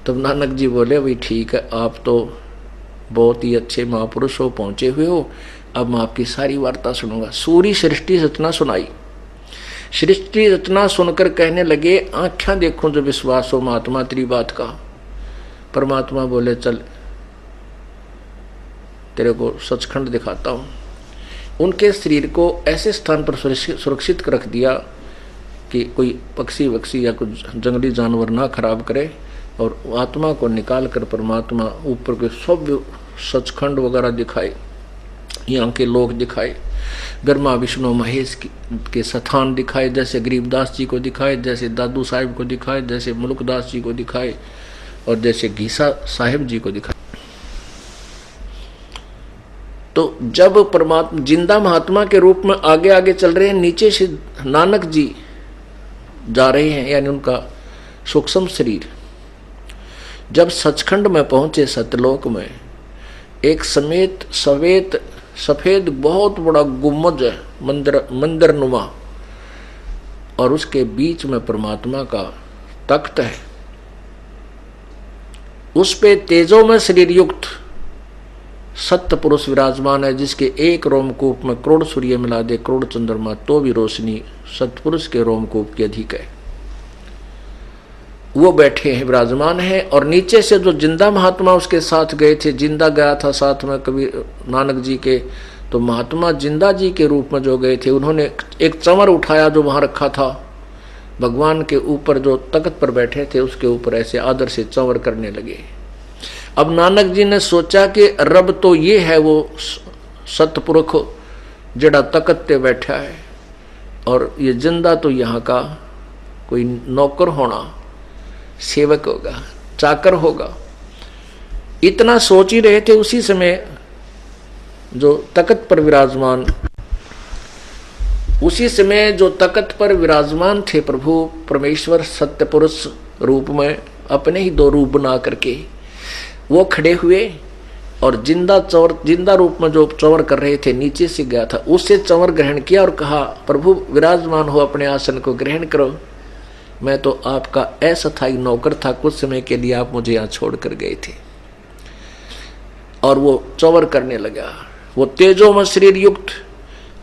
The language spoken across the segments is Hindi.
तब नानक जी बोले, भाई ठीक है, आप तो बहुत ही अच्छे महापुरुष हो, पहुंचे हुए हो, अब मैं आपकी सारी वार्ता सुनूंगा। सूरी सृष्टि रचना सुनाई। सृष्टि रचना सुनकर कहने लगे, आंखें देखो जो विश्वास हो महात्मा तेरी बात का। परमात्मा बोले, चल तेरे को सचखंड दिखाता हूं। उनके शरीर को ऐसे स्थान पर सुरक्षित रख दिया कि कोई पक्षी वक्षी या कुछ जंगली जानवर ना खराब करे, और आत्मा को निकाल कर परमात्मा ऊपर के सब सचखंड वगैरह दिखाए, यहाँ के लोग दिखाए, ब्रह्मा विष्णु महेश के स्थान दिखाए, जैसे गरीबदास जी को दिखाए, जैसे दादू साहिब को दिखाए, जैसे मुल्कदास जी को दिखाए, और जैसे घीसा साहिब जी को दिखाए। तो जब परमात्मा जिंदा महात्मा के रूप में आगे आगे चल रहे हैं, नीचे से नानक जी जा रहे हैं, यानी उनका सूक्ष्म शरीर। जब सचखंड में पहुंचे सतलोक में, एक सफेद बहुत बड़ा गुम्बद है, मंदिर नुमा, और उसके बीच में परमात्मा का तख्त है। उस पे तेजो में शरीर युक्त सत्य पुरुष विराजमान है, जिसके एक रोमकूप में करोड़ सूर्य मिला दे, करोड़ चंद्रमा, तो भी रोशनी सतपुरुष के रोमकूप की अधिक है। वो बैठे हैं, विराजमान है। और नीचे से जो जिंदा महात्मा उसके साथ गए थे, जिंदा गया था साथ में कबीर नानक जी के, तो महात्मा जिंदा जी के रूप में जो गए थे, उन्होंने एक चंवर उठाया जो वहां रखा था, भगवान के ऊपर जो तख्त पर बैठे थे उसके ऊपर ऐसे आदर से चंवर करने लगे। अब नानक जी ने सोचा कि रब तो ये है वो सतपुरुष जड़ा तख्त पे बैठा है, और ये जिंदा तो यहाँ का कोई नौकर होना, सेवक होगा, चाकर होगा। इतना सोच ही रहे थे, उसी समय जो तख्त पर विराजमान थे प्रभु परमेश्वर सत्य पुरुष रूप में, अपने ही दो रूप बना करके वो खड़े हुए, और जिंदा रूप में जो चंवर कर रहे थे नीचे से गया था, उससे चंवर ग्रहण किया और कहा, प्रभु विराजमान हो, अपने आसन को ग्रहण करो, मैं तो आपका अस्थायी नौकर था, कुछ समय के लिए आप मुझे यहाँ छोड़ कर गए थे। और वो चंवर करने लगा, वो तेजो में शरीर युक्त,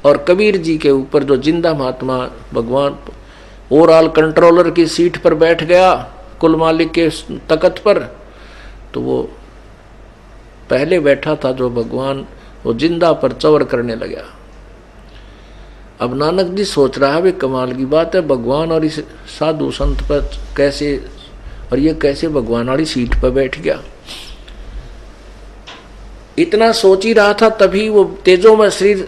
और कबीर जी के ऊपर जो जिंदा महात्मा भगवान ओवरऑल कंट्रोलर की सीट पर बैठ गया, कुल मालिक के तख्त पर, तो वो पहले बैठा था जो भगवान, वो जिंदा पर चंवर करने लगा। अब नानक जी सोच रहा है, वे कमाल की बात है, भगवान और इस साधु संत पर कैसे, और ये कैसे भगवान वाली सीट पर बैठ गया। इतना सोच ही रहा था, तभी वो तेजो में शरीर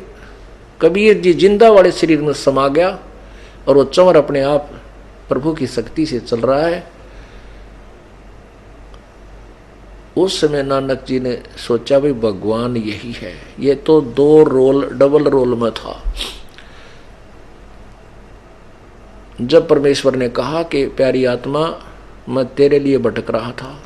कबीर जी जिंदा वाले शरीर में समा गया, और वो चंवर अपने आप प्रभु की शक्ति से चल रहा है। उस समय नानक जी ने सोचा, भाई भगवान यही है, ये तो दो रोल डबल रोल में था। जब परमेश्वर ने कहा कि प्यारी आत्मा मैं तेरे लिए भटक रहा था,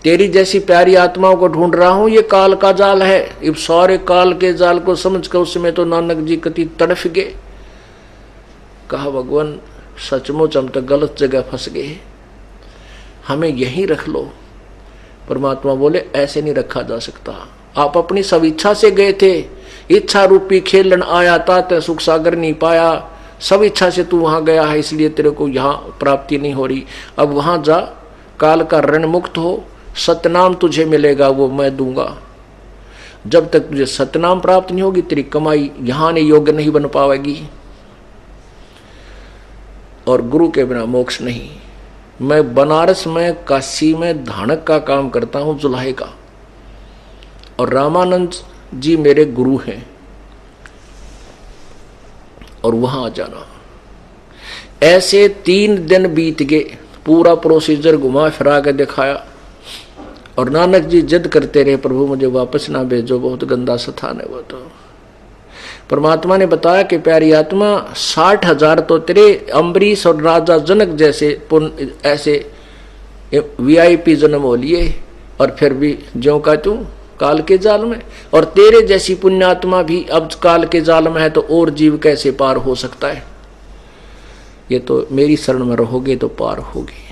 तेरी जैसी प्यारी आत्माओं को ढूंढ रहा हूं, ये काल का जाल है। इस सारे काल के जाल को समझकर उस समय तो नानक जी कति तड़फ गए, कहा भगवान सचमुच हम तो गलत जगह फंस गए, हमें यहीं रख लो। परमात्मा बोले ऐसे नहीं रखा जा सकता, आप अपनी सब इच्छा से गए थे, इच्छा रूपी खेलन आया ता सुख सागर नहीं पाया, सब इच्छा से तू वहां गया है, इसलिए तेरे को यहाँ प्राप्ति नहीं हो रही। अब वहां जा, काल का ऋण मुक्त हो, सतनाम तुझे मिलेगा, वो मैं दूंगा। जब तक तुझे सतनाम प्राप्त नहीं होगी, तेरी कमाई यहाँ ने योग्य नहीं बन पाएगी, और गुरु के बिना मोक्ष नहीं। मैं बनारस में, काशी में धानक का काम करता हूं, जुलाहे का, और रामानंद जी मेरे गुरु हैं, और वहां आ जाना। ऐसे 3 दिन बीत गए, पूरा प्रोसीजर घुमा फिरा के दिखाया, और नानक जी जिद करते रहे, प्रभु मुझे वापस ना भेजो, बहुत गंदा स्थान है वो। तो परमात्मा ने बताया कि प्यारी आत्मा 60,000 तो तेरे अम्बरीश और राजा जनक जैसे ऐसे VIP जन्म हो लिए, और फिर भी ज्यों का तू काल के जाल में, और तेरे जैसी पुण्यात्मा भी अब काल के जाल में है, तो और जीव कैसे पार हो सकता है। ये तो मेरी शरण में रहोगे तो पार होगे।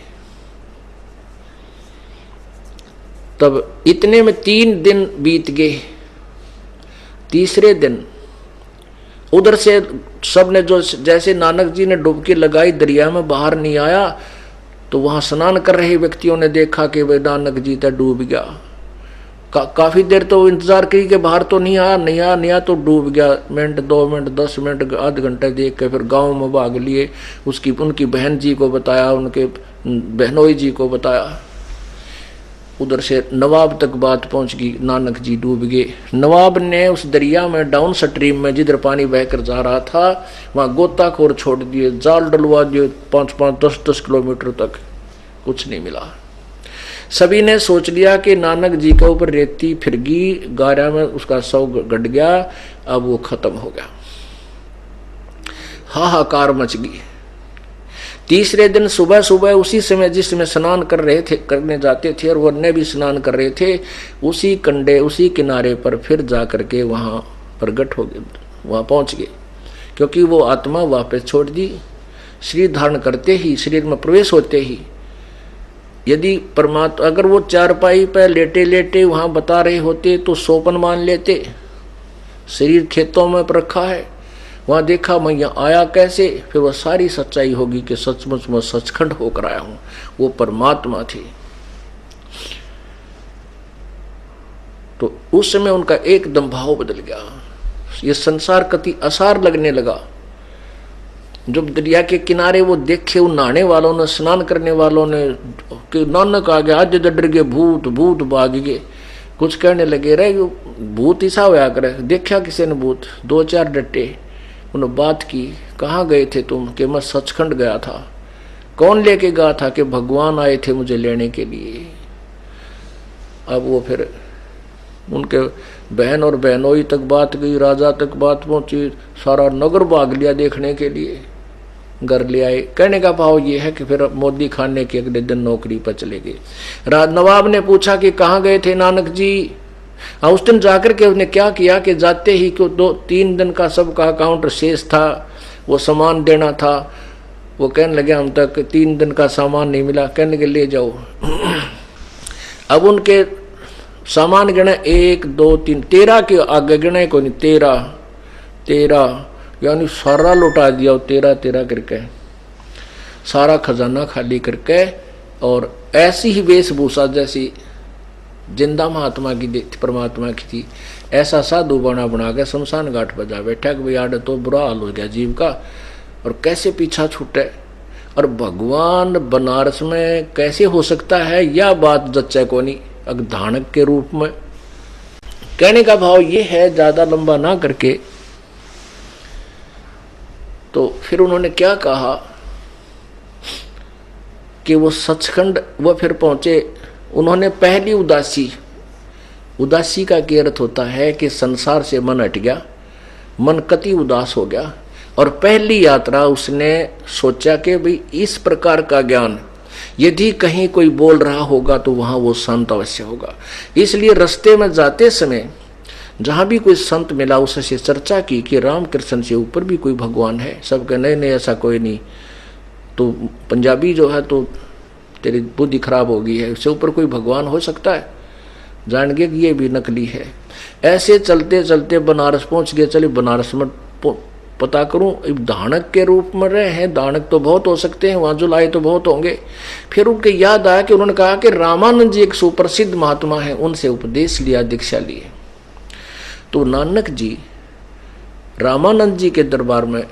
तब इतने में 3 दिन बीत गए। तीसरे दिन उधर से सबने जो जैसे नानक जी ने डुबकी लगाई दरिया में बाहर नहीं आया, तो वहां स्नान कर रहे व्यक्तियों ने देखा कि वे नानक जी तो डूब गया। काफी देर तो इंतजार की कि बाहर तो नहीं आया तो डूब गया। मिनट 2 मिनट 10 मिनट आध घंटे देख के फिर गांव में भाग लिए। उनकी बहन जी को बताया, उनके बहनोई जी को बताया। उधर से नवाब तक बात पहुंच गई, नानक जी डूब गए। नवाब ने उस दरिया में डाउन स्ट्रीम में जिधर पानी बहकर जा रहा था वहां गोताखोर छोड़ दिए, जाल डलवा दिए 5-5 10-10 किलोमीटर तक, कुछ नहीं मिला। सभी ने सोच लिया कि नानक जी के ऊपर रेती फिर गई, गारा में उसका शव गड़ गया, अब वो खत्म हो गया। हाहाकार मच गई। तीसरे दिन सुबह सुबह उसी समय जिस समय स्नान करने जाते थे और वन्य भी स्नान कर रहे थे, उसी कंडे उसी किनारे पर फिर जा करके वहां प्रकट हो गए, वहां पहुंच गए। क्योंकि वो आत्मा वापस छोड़ दी। शरीर धारण करते ही, शरीर में प्रवेश होते ही यदि परमात्मा अगर वो चारपाई पर लेटे लेटे वहां बता रहे होते तो सोपन मान लेते। शरीर खेतों में रखा है, वहां देखा मैं यहाँ आया कैसे, फिर वह सारी सच्चाई होगी कि सचमुच मैं सचखंड होकर आया हूं, वो परमात्मा थी। तो उस समय उनका एकदम भाव बदल गया। ये संसार कति असार लगने लगा। जब दरिया के किनारे वो देखे उन नहाने वालों ने, स्नान करने वालों ने कि नानक आ गया, आज डर गए, भूत भूत भाग गए। कुछ कहने लगे, रहे भूत ऐसा होया करे। देखा किसी ने भूत, 2-4 डटे। उन्होंने बात की, कहाँ गए थे तुम? कि मैं सचखंड गया था। कौन लेके गया था? कि भगवान आए थे मुझे लेने के लिए। अब वो फिर उनके बहन और बहनोई तक बात गई, राजा तक बात पहुंची, सारा नगर भाग लिया देखने के लिए, घर ले आए। कहने का भाव ये है कि फिर मोदी खाने के अगले दिन नौकरी पर चले गए। नवाब ने पूछा कि कहाँ गए थे नानक जी? उस दिन जाकर के उसने क्या किया कि जाते ही को 2-3 दिन का सबका अकाउंट शेष था, वो सामान देना था। वो कहने लगे हम तक 3 दिन का सामान नहीं मिला। कहने के ले जाओ। अब उनके सामान गिने 1 2 3 13 के आगे गिने को नहीं, 13 यानी सारा लुटा दिया 13 करके, सारा खजाना खाली करके। और ऐसी ही वेशभूषा जैसी जिंदा महात्मा की परमात्मा की थी, ऐसा साधु बना के शमशान घाट पर जा बैठा कि भाई आड़े तो बुरा हाल हो गया जीव का, और कैसे पीछा छूटे। और भगवान बनारस में कैसे हो सकता है, यह बात जच्चे को नहीं, अग्धानक के रूप में। कहने का भाव ये है, ज्यादा लंबा ना करके, तो फिर उन्होंने क्या कहा कि वो सचखंड वो फिर पहुंचे। उन्होंने पहली उदासी का क्या अर्थ होता है कि संसार से मन हट गया, मन कति उदास हो गया। और पहली यात्रा उसने सोचा कि भाई इस प्रकार का ज्ञान यदि कहीं कोई बोल रहा होगा तो वहां वो संत अवश्य होगा। इसलिए रास्ते में जाते समय जहां भी कोई संत मिला उससे चर्चा की कि रामकृष्ण से ऊपर भी कोई भगवान है। सब कहे नहीं ऐसा कोई नहीं, तो पंजाबी जो है तो तेरी बुद्धि खराब हो गई है, उससे ऊपर कोई भगवान हो सकता है? जान गए कि ये भी नकली है। ऐसे चलते चलते बनारस पहुंच गए। चलिए बनारस में पता करूं, दानक के रूप में रहे हैं, दानक तो बहुत हो सकते हैं, वहां जुलाई तो बहुत होंगे। फिर उनके याद आया कि उन्होंने कहा कि रामानंद जी एक सुप्रसिद्ध महात्मा है, उनसे उपदेश लिया, दीक्षा लिए। तो नानक जी रामानंद जी के दरबार में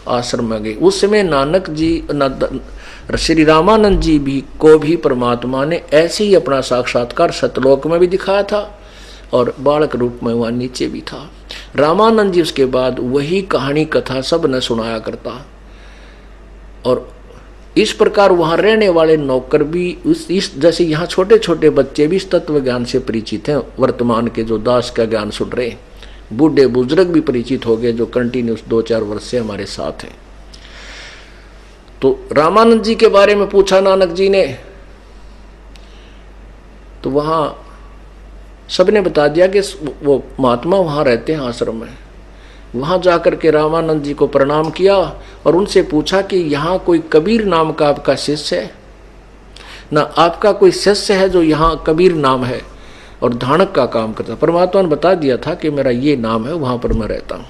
आश्रम में गए। उस समय नानक जी श्री रामानंद जी भी को भी परमात्मा ने ऐसे ही अपना साक्षात्कार सतलोक में भी दिखाया था और बालक रूप में वहां नीचे भी था। रामानंद जी उसके बाद वही कहानी कथा सब ने सुनाया करता। और इस प्रकार वहां रहने वाले नौकर भी इस जैसे यहाँ छोटे छोटे बच्चे भी इस तत्व ज्ञान से परिचित हैं। वर्तमान के जो दास का ज्ञान सुन रहे, बूढ़े बुजुर्ग भी परिचित हो गए जो कंटिन्यूस 2-4 वर्ष से हमारे साथ हैं। तो रामानंद जी के बारे में पूछा नानक जी ने, तो वहां सबने बता दिया कि वो महात्मा वहां रहते हैं आश्रम में। वहां जाकर के रामानंद जी को प्रणाम किया और उनसे पूछा कि यहाँ कोई कबीर नाम का आपका शिष्य है ना? आपका कोई शिष्य है जो यहाँ कबीर नाम है? और धानक का काम करता। परमात्मा ने बता दिया था कि मेरा ये नाम है, वहां पर मैं रहता हूं।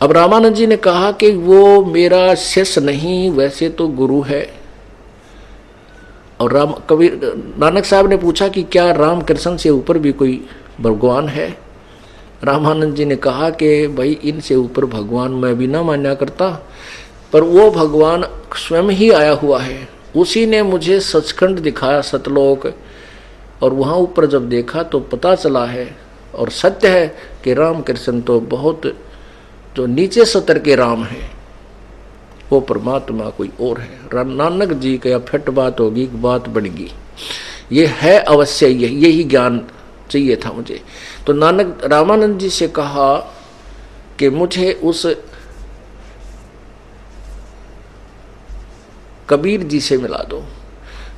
अब रामानंद जी ने कहा कि वो मेरा शिष्य नहीं, वैसे तो गुरु है। और नानक साहब ने पूछा कि क्या राम कृष्ण से ऊपर भी कोई भगवान है? रामानंद जी ने कहा कि भाई इनसे ऊपर भगवान मैं भी ना मान्या करता, पर वो भगवान स्वयं ही आया हुआ है। उसी ने मुझे सचखंड दिखाया, सतलोक, और वहाँ ऊपर जब देखा तो पता चला है और सत्य है कि राम कृष्ण तो बहुत जो नीचे सतर के राम है, वो परमात्मा कोई और है। नानक जी का फिट बात होगी, बात बनेगी, ये है अवश्य, यही ज्ञान चाहिए था मुझे। तो नानक रामानंद जी से कहा कि मुझे उस कबीर जी से मिला दो।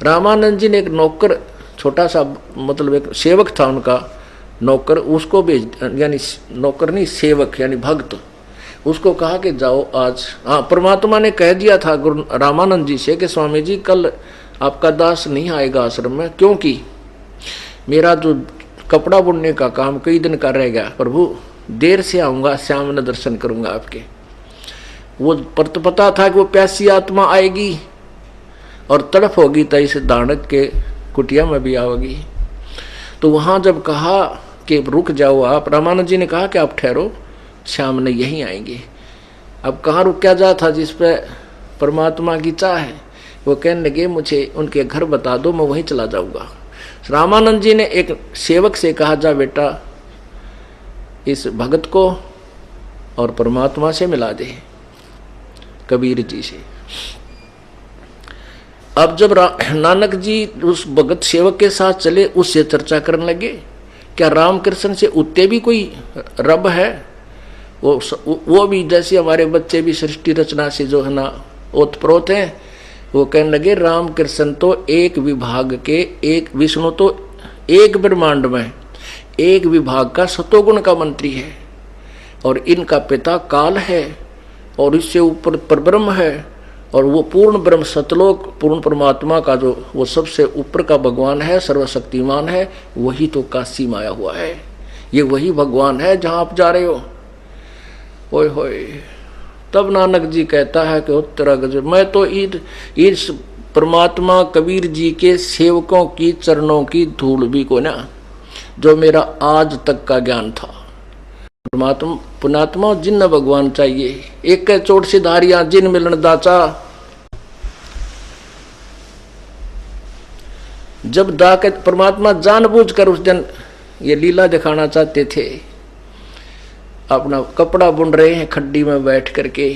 रामानंद जी ने एक नौकर, छोटा सा मतलब एक सेवक था उनका नौकर, उसको भेज, यानी नौकर नहीं सेवक यानी भक्त, उसको कहा कि जाओ आज। हाँ, परमात्मा ने कह दिया था गुरु रामानंद जी से कि स्वामी जी कल आपका दास नहीं आएगा आश्रम में, क्योंकि मेरा जो कपड़ा बुनने का काम कई दिन का रह गया, प्रभु देर से आऊँगा, श्याम ने दर्शन करूँगा आपके। वो पता था कि वो प्यासी आत्मा आएगी और तड़फ होगी, तो इस दानक के कुटिया में भी आओगी। तो वहाँ जब कहा कि रुक जाओ आप, रामानंद जी ने कहा कि आप ठहरो, श्याम ने यहीं आएंगे। अब कहाँ रुका जा था जिस पे परमात्मा की चाह है। वो कहने लगे मुझे उनके घर बता दो, मैं वहीं चला जाऊँगा। रामानंद जी ने एक सेवक से कहा, जा बेटा इस भगत को और परमात्मा से मिला दे, कबीर जी से। अब जब नानक जी उस भगत सेवक के साथ चले, उससे चर्चा करने लगे, क्या रामकृष्ण से उत्ते भी कोई रब है? वो भी जैसे हमारे बच्चे भी सृष्टि रचना से जो है ना ओतप्रोत हैं। वो कहने लगे रामकृष्ण तो एक विभाग के, एक विष्णु तो एक ब्रह्मांड में एक विभाग का सतोगुण का मंत्री है, और इनका पिता काल है, और इससे ऊपर परब्रह्म है, और वो पूर्ण ब्रह्म सतलोक पूर्ण परमात्मा का जो वो सबसे ऊपर का भगवान है, सर्वशक्तिमान है, वही तो काशी में आया हुआ है। ये वही भगवान है जहां आप जा रहे हो। ओए होए, तब नानक जी कहता है कि उत्तरा गजब, मैं तो इस परमात्मा कबीर जी के सेवकों की चरणों की धूल भी को ना, जो मेरा आज तक का ज्ञान था। परमात्मा पुणात्मा जिन भगवान चाहिए, एक चोट से धारिया जिन मिलन दाचा। जब दाके परमात्मा जानबूझकर उस दिन ये लीला दिखाना चाहते थे, अपना कपड़ा बुन रहे हैं खड्डी में बैठ करके,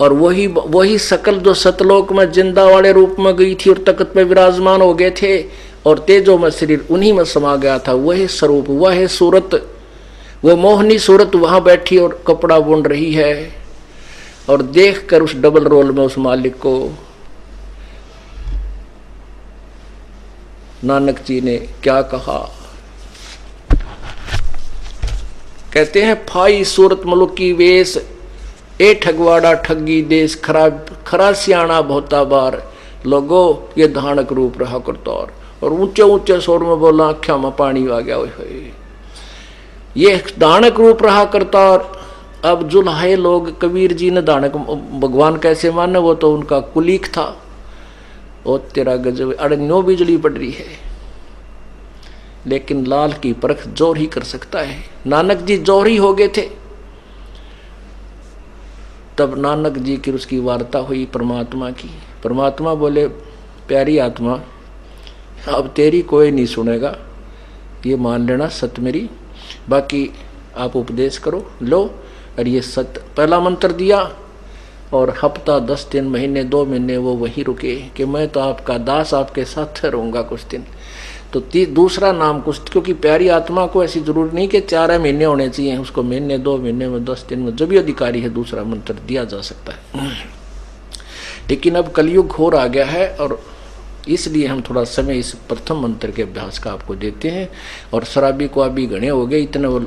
और वही सकल जो सतलोक में जिंदा वाले रूप में गई थी और तख्त पे विराजमान हो गए थे, और तेजो में शरीर उन्हीं में समा गया था। वही स्वरूप, वह सूरत, वो मोहनी सूरत वहां बैठी और कपड़ा बुन रही है। और देखकर उस डबल रोल में उस मालिक को नानक जी ने क्या कहा, कहते हैं फाई सूरत मुल्क की वेश, ए ठगवाड़ा ठगी देश, खरा सियाणा बहुता बार, लोगो ये धानक रूप रहा करतौर। और ऊंचे ऊंचे स्वर में बोला, आख्या में पानी आ गया, ये दानक रूप रहा करता। और अब जुल्हाए लोग कबीर जी ने दानक भगवान कैसे माने, वो तो उनका कुलीक था। ओ तेरा गजब, अड़न्यो बिजली पड़ रही है, लेकिन लाल की परख जोर ही कर सकता है। नानक जी जोर ही हो गए थे। तब नानक जी की उसकी वार्ता हुई परमात्मा की। परमात्मा बोले, प्यारी आत्मा, अब तेरी कोई नहीं सुनेगा, ये मान लेना सत मेरी, बाकी आप उपदेश करो। लो, और ये सत्य पहला मंत्र दिया, और हफ्ता 10 दिन महीने 2 महीने वो वहीं रुके कि मैं तो आपका दास, आपके साथ रहूँगा कुछ दिन। तो दूसरा नाम कुछ, क्योंकि प्यारी आत्मा को ऐसी जरूरत नहीं कि 4 महीने होने चाहिए, उसको महीने 2 महीने में 10 दिन में जब भी अधिकारी है दूसरा मंत्र दिया जा सकता है। लेकिन अब कलयुग घोर आ गया है, और इसलिए हम थोड़ा समय इस प्रथम मंत्र के अभ्यास का आपको देते हैं। और शराबी को अभी घने हो गए, इतने वो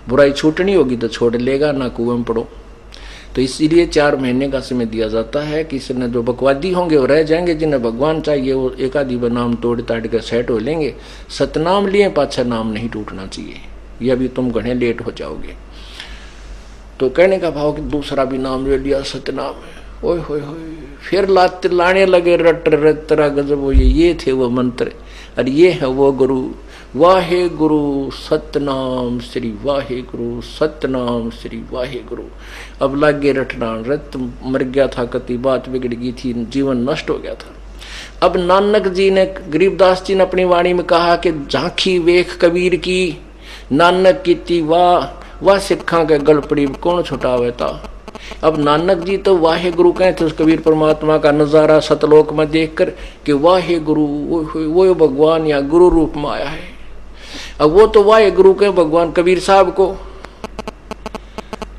बुराई छूटनी होगी तो छोड़ लेगा, ना कुएं में पड़ो। तो इसीलिए 4 महीने का समय दिया जाता है कि इसने जो बकवादी होंगे वो रह जाएंगे, जिन्हें भगवान चाहिए वो एक आधी नाम तोड़ ताड़ कर सेट हो लेंगे। सतनाम लिए पाछा नाम नहीं टूटना चाहिए, ये अभी तुम घने लेट हो जाओगे। तो कहने का भाव कि दूसरा भी नाम ले लिया सतनाम है, ओए होए होए, फिर लाने लगे रट रट तरह गजब हो, ये थे वो मंत्र, और ये है वो गुरु, वाहे गुरु सतनाम श्री वाहे गुरु सतनाम श्री वाहे गुरु। अब लागे रटना, रत मर गया था, कति बात बिगड़ गई थी, जीवन नष्ट हो गया था। अब नानक जी ने, गरीबदास जी ने अपनी वाणी में कहा कि झांकी वेख कबीर की, नानक की वाह सिखा के गलपड़ी कौन छुटावे था। अब नानक जी तो वाहे गुरु कहते उस कबीर परमात्मा का नजारा सतलोक में देखकर कि वाहे गुरु वो भगवान या गुरु रूप में आया है। अब वो तो वाहे गुरु के भगवान कबीर साहब को।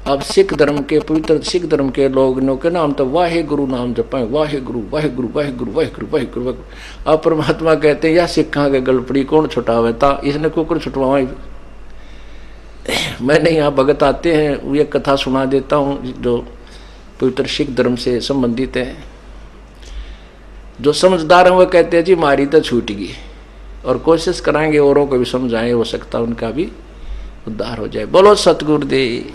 अब सिख धर्म के, पवित्र सिख धर्म के लोगों के नाम तो वाहे गुरु नाम जपाए, वाहे गुरु वाहे गुरु वाहे गुरु वाहे गुरु वाहे गुरु। अब परमात्मा कहते हैं या सिखा के गलपड़ी कौन छुटावे था, इसने कुकर छुटवाई। मैंने यहाँ भगत आते हैं, ये कथा सुना देता हूँ जो पवित्र सिख धर्म से संबंधित है। जो समझदार हैं वो कहते हैं जी मारी तो छूट गई, और कोशिश कराएंगे औरों को भी समझाएं, हो सकता उनका भी उद्धार हो जाए। बोलो सतगुरुदेव।